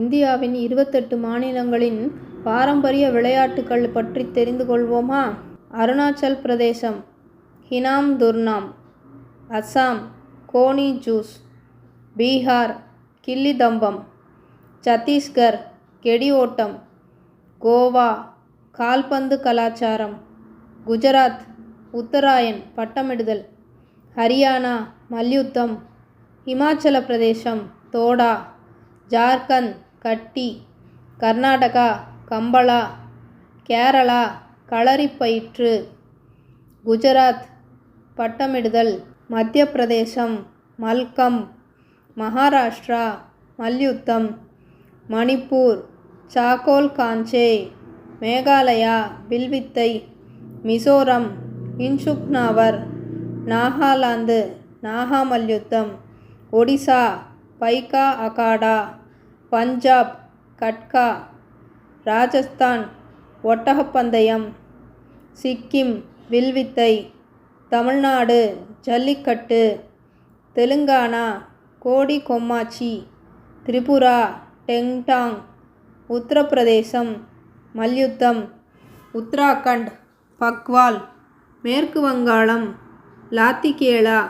இந்தியாவின் 28 மாநிலங்களின் பாரம்பரிய விளையாட்டுகள் பற்றி தெரிந்து கொள்வோமா? அருணாச்சல் பிரதேசம் ஹினாம் துர்னாம், அசாம் கோனி ஜூஸ், பீகார் கில்லி தம்பம், சத்தீஸ்கர் கெடி ஓட்டம், கோவா கால்பந்து கலாச்சாரம், குஜராத் உத்தராயன் பட்டமிடுதல், ஹரியானா மல்யுத்தம், இமாச்சல பிரதேசம் தோடா, ஜார்க்கண்ட் கட்டி, கர்நாடகா கம்பளா, கேரளா களரிப்பயிற்று, குஜராத் பட்டமிடுதல், மத்திய பிரதேசம் மல்கம்ப், மகாராஷ்டிரா மல்யுத்தம், மணிப்பூர் சாகோல் காஞ்சே, மேகாலயா வில்வித்தை, மிசோரம் இன்சுக்னாவர், நாகாலாந்து நாகா மல்யுத்தம், ஒடிசா பைகா அகாடா, பஞ்சாப் கட்கா, ராஜஸ்தான் ஒட்டகப்பந்தயம், சிக்கிம் வில்வித்தை, தமிழ்நாடு ஜல்லிக்கட்டு, தெலுங்கானா கோடி கொம்மாச்சி, திரிபுரா டெங்டாங், உத்தரப்பிரதேசம் மல்யுத்தம், உத்தராகண்ட் பக்வால், மேற்கு வங்காளம் லாத்திகேலா,